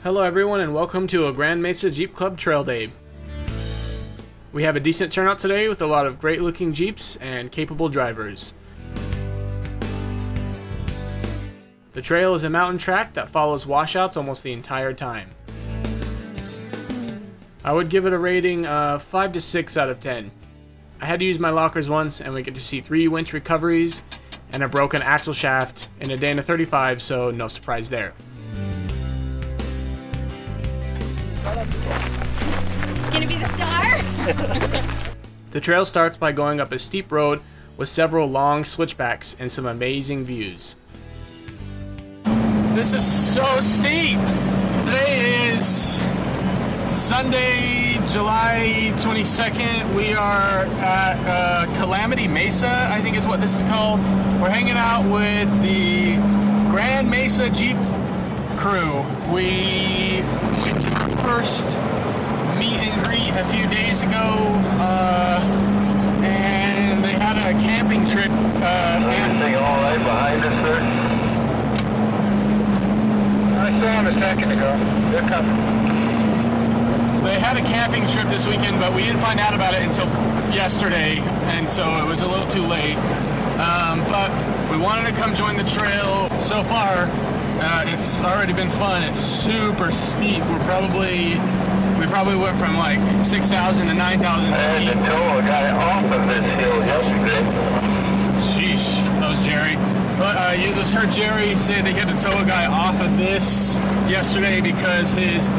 Hello everyone and welcome to a Grand Mesa Jeep Club Trail Day. We have a decent turnout today with a lot of great looking Jeeps and capable drivers. The trail is a mountain track that follows washouts almost the entire time. I would give it a rating of 5 to 6 out of 10. I had to use my lockers once and we get to see 3 winch recoveries and a broken axle shaft in a Dana 35, so no surprise there. Gonna be the star? The trail starts by going up a steep road with several long switchbacks and some amazing views. This is so steep! Today is Sunday, July 22nd. We are at Calamity Mesa, I think is what this is called. We're hanging out with the Grand Mesa Jeep crew. We went to our first meet and greet a few days ago, and they had a camping trip. Everything all right behind us, sir? I saw them a second ago. They're coming. They had a camping trip this weekend, but we didn't find out about it until yesterday, and so it was a little too late. But we wanted to come join the trail. So far, it's already been fun. It's super steep. We probably went from like 6,000 to 9,000 feet. And the tow got off of this hill yesterday. Sheesh, that was Jerry. But you just heard Jerry say they had to tow a guy off of this yesterday because his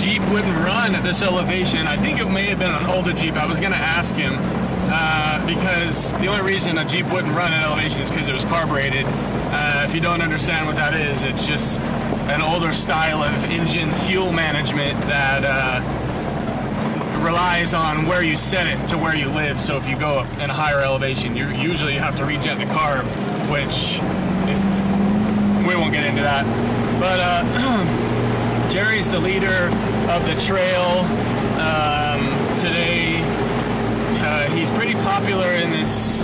Jeep wouldn't run at this elevation. I think it may have been an older Jeep. I was going to ask him because the only reason a Jeep wouldn't run at elevation is because it was carbureted. If you don't understand what that is, it's just an older style of engine fuel management that relies on where you set it to where you live. So if you go up in a higher elevation, you usually have to rejet the carb, which is, we won't get into that. But Jerry's the leader of the trail today. He's pretty popular in this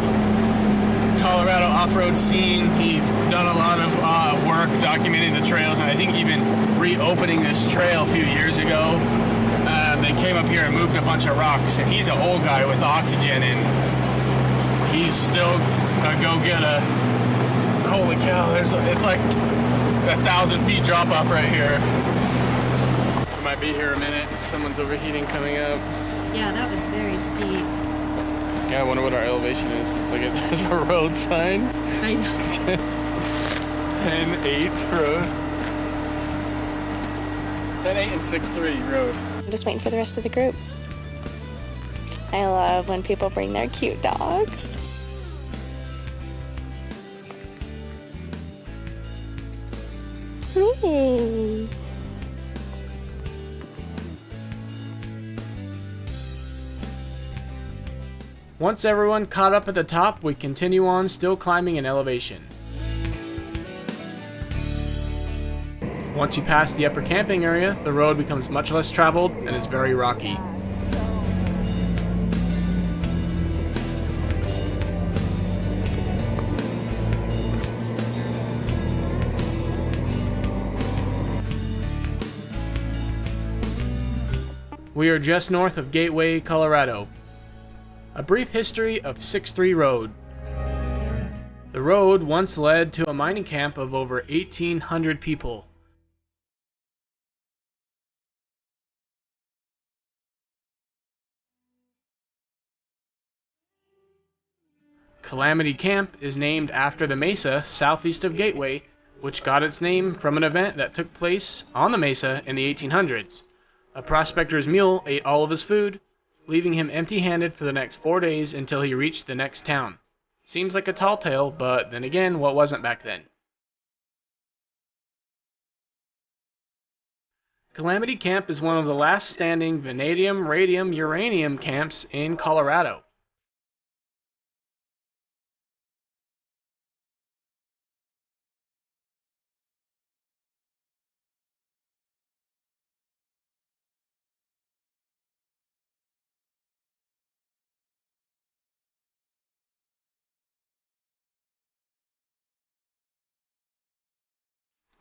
Colorado off-road scene. He's done a lot of work documenting the trails, and I think even reopening this trail a few years ago. They came up here and moved a bunch of rocks, and he's an old guy with oxygen, and he's still a go-getter. Holy cow, it's like 1,000 feet drop off right here. We might be here a minute if someone's overheating coming up. Yeah, that was very steep. Yeah, I wonder what our elevation is. Look at, there's a road sign. I know. 10-8 road. 10-8 and 6-3 road. I'm just waiting for the rest of the group. I love when people bring their cute dogs. Ooh. Once everyone caught up at the top, we continue on, still climbing in elevation. Once you pass the upper camping area, the road becomes much less traveled and is very rocky. We are just north of Gateway, Colorado. A brief history of 6-3 Road. The road once led to a mining camp of over 1,800 people. Calamity Camp is named after the mesa southeast of Gateway, which got its name from an event that took place on the mesa in the 1800s. A prospector's mule ate all of his food, leaving him empty-handed for the next 4 days until he reached the next town. Seems like a tall tale, but then again, what wasn't back then? Calamity Camp is one of the last standing vanadium, radium, uranium camps in Colorado.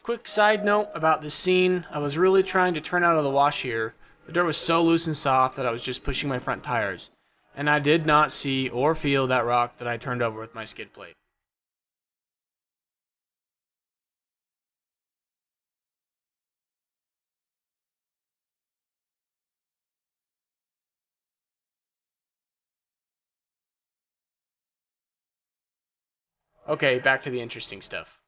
Quick side note about this scene, I was really trying to turn out of the wash here. The dirt was so loose and soft that I was just pushing my front tires, and I did not see or feel that rock that I turned over with my skid plate. Okay, back to the interesting stuff.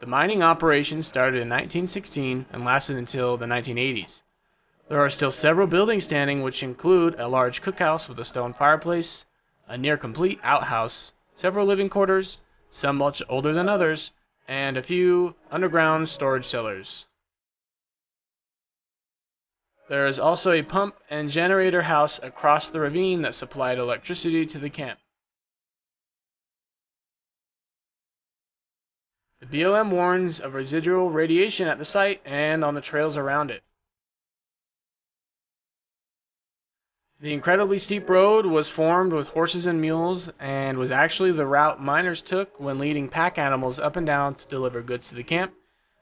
The mining operation started in 1916 and lasted until the 1980s. There are still several buildings standing, which include a large cookhouse with a stone fireplace, a near complete outhouse, several living quarters, some much older than others, and a few underground storage cellars. There is also a pump and generator house across the ravine that supplied electricity to the camp. The BLM warns of residual radiation at the site and on the trails around it. The incredibly steep road was formed with horses and mules and was actually the route miners took when leading pack animals up and down to deliver goods to the camp,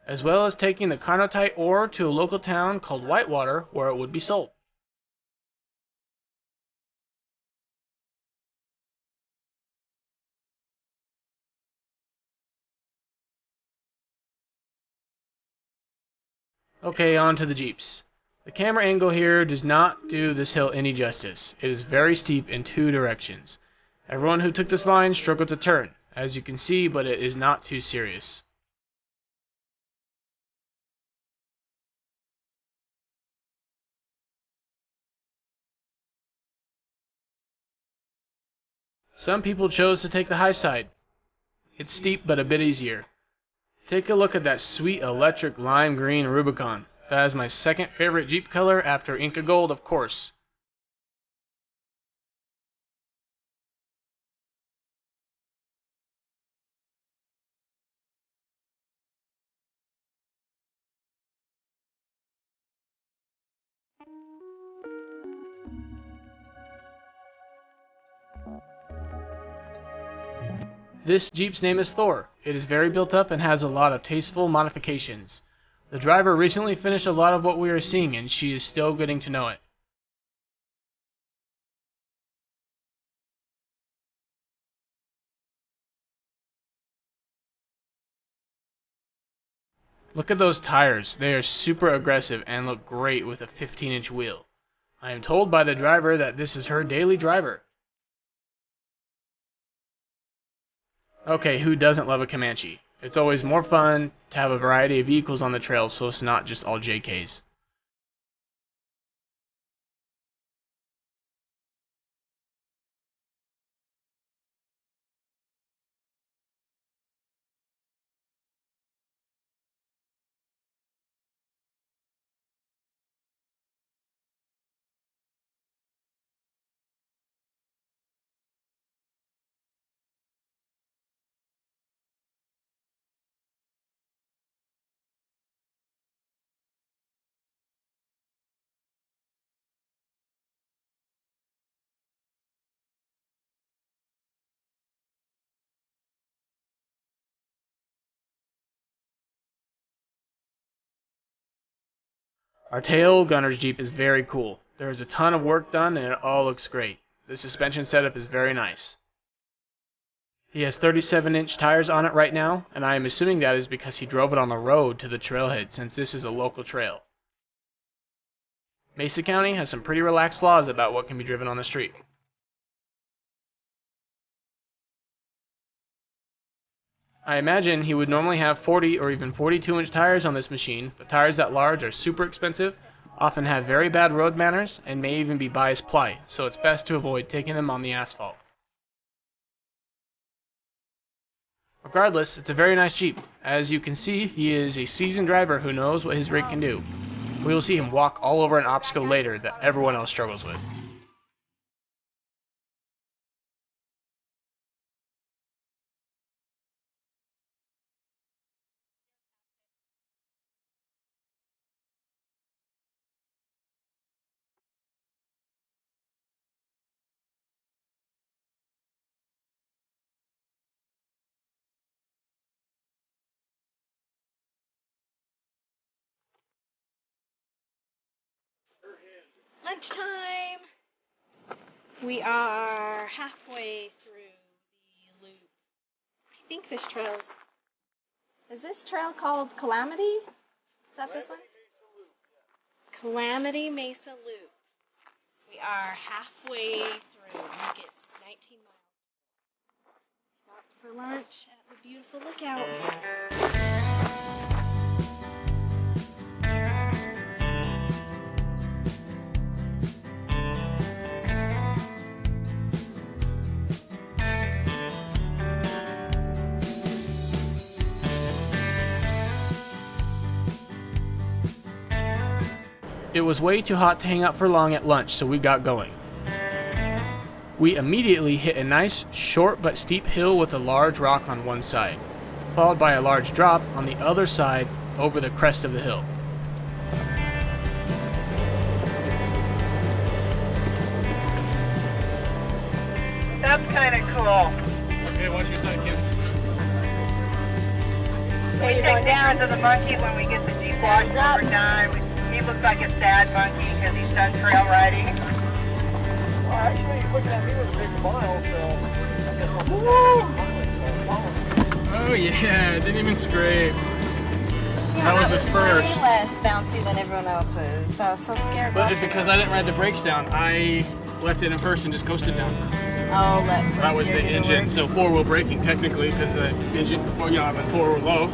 as well as taking the carnotite ore to a local town called Whitewater where it would be sold. Okay, on to the Jeeps. The camera angle here does not do this hill any justice. It is very steep in two directions. Everyone who took this line struggled to turn, as you can see, but it is not too serious. Some people chose to take the high side. It's steep but a bit easier. Take a look at that sweet electric lime green Rubicon. That is my second favorite Jeep color after Inca Gold, of course. This Jeep's name is Thor. It is very built up and has a lot of tasteful modifications. The driver recently finished a lot of what we are seeing and she is still getting to know it. Look at those tires. They are super aggressive and look great with a 15-inch wheel. I am told by the driver that this is her daily driver. Okay, who doesn't love a Comanche? It's always more fun to have a variety of vehicles on the trail so it's not just all JKs. Our tail gunner's Jeep is very cool. There is a ton of work done and it all looks great. The suspension setup is very nice. He has 37-inch tires on it right now, and I am assuming that is because he drove it on the road to the trailhead since this is a local trail. Mesa County has some pretty relaxed laws about what can be driven on the street. I imagine he would normally have 40 or even 42-inch tires on this machine, but tires that large are super expensive, often have very bad road manners, and may even be bias ply, so it's best to avoid taking them on the asphalt. Regardless, it's a very nice Jeep. As you can see, he is a seasoned driver who knows what his rig can do. We will see him walk all over an obstacle later that everyone else struggles with. lunchtime. We are halfway through the loop. I think this trail is this trail called Calamity? Is that this one? Calamity Mesa Loop. We are halfway through. I think it's 19 miles. Stopped for lunch at the beautiful lookout. It was way too hot to hang out for long at lunch, so we got going. We immediately hit a nice, short but steep hill with a large rock on one side, followed by a large drop on the other side over the crest of the hill. That's kind of cool. Okay, watch your side, Kim. We take pictures of the monkey when we get the Jeep washed when we're done. He looks like a sad monkey because he's done trail riding. Well, actually, he's looking at me with a big smile, so Oh yeah, it didn't even scrape. That was his first. Way less bouncy than everyone else's, so I was so scared. But it's because I didn't ride the brakes down. I left it in first and just coasted down. Oh, let first That was the gear do engine, work. so four-wheel braking technically, because the engine, well, you know, I'm in four-wheel low.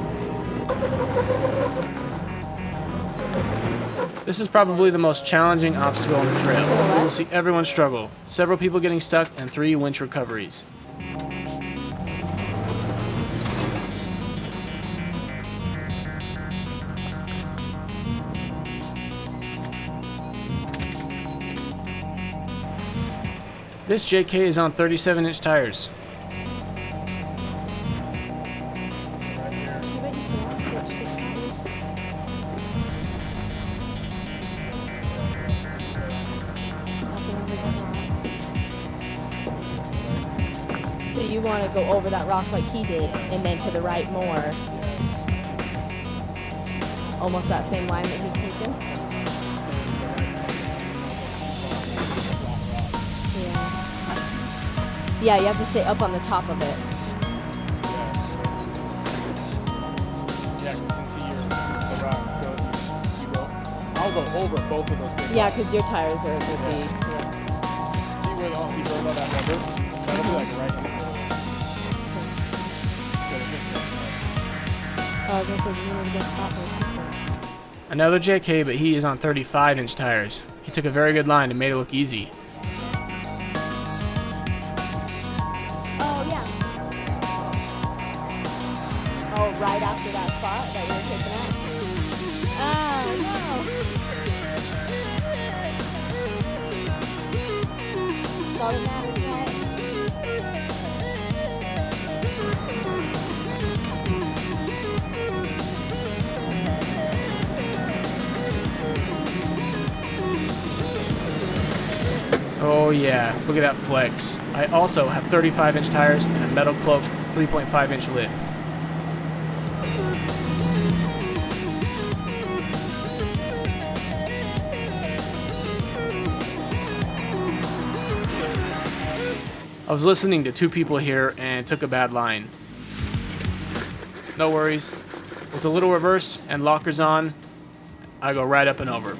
This is probably the most challenging obstacle on the trail. You will see everyone struggle. Several people getting stuck and 3 winch recoveries. This JK is on 37-inch tires. So you want to go over that rock like he did, and then to the right more. Almost that same line that he's taking. Yeah, you have to stay up on the top of it. Yeah, because since the rock goes, you go. I'll go over both of those big Yeah, rocks. because your tires are would be. See where the he goes on that rubber? That'll be like right in the middle. I was gonna say you need to just stop it. Another JK, but he is on 35-inch tires. He took a very good line and made it look easy. Oh yeah. Oh, right after that spot that we were taking out. Oh no. That's all that matters, right? Oh yeah, look at that flex. I also have 35-inch tires and a metal cloak 3.5-inch lift. I was listening to 2 people here and took a bad line. No worries. With a little reverse and lockers on, I go right up and over.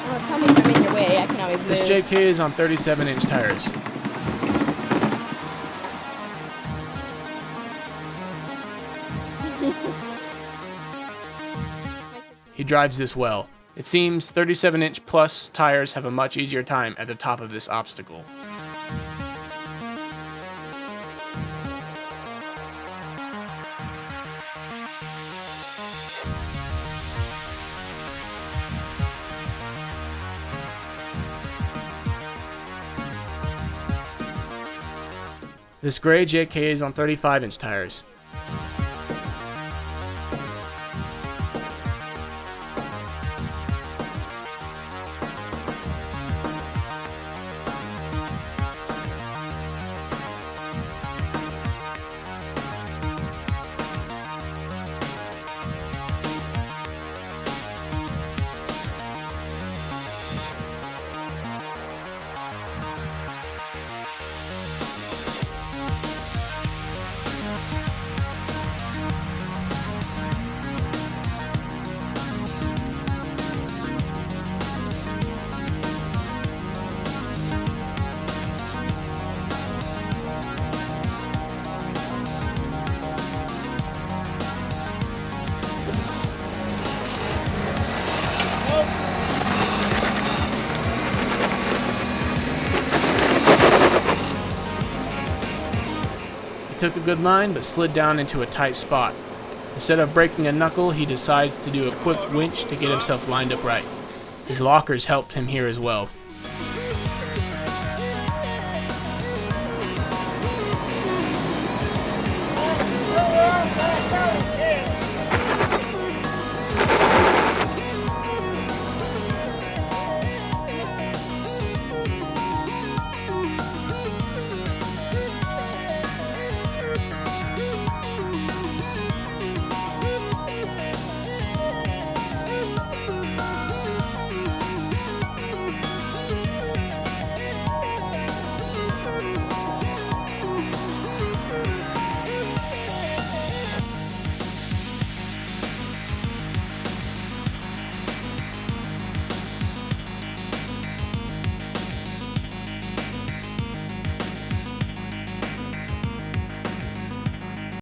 Well, tell me if I'm in your way. I can always move. This JK is on 37-inch tires. He drives this well. It seems 37-inch plus tires have a much easier time at the top of this obstacle. This gray JK is on 35-inch tires. He took a good line, but slid down into a tight spot. Instead of breaking a knuckle, he decides to do a quick winch to get himself lined up right. His lockers helped him here as well.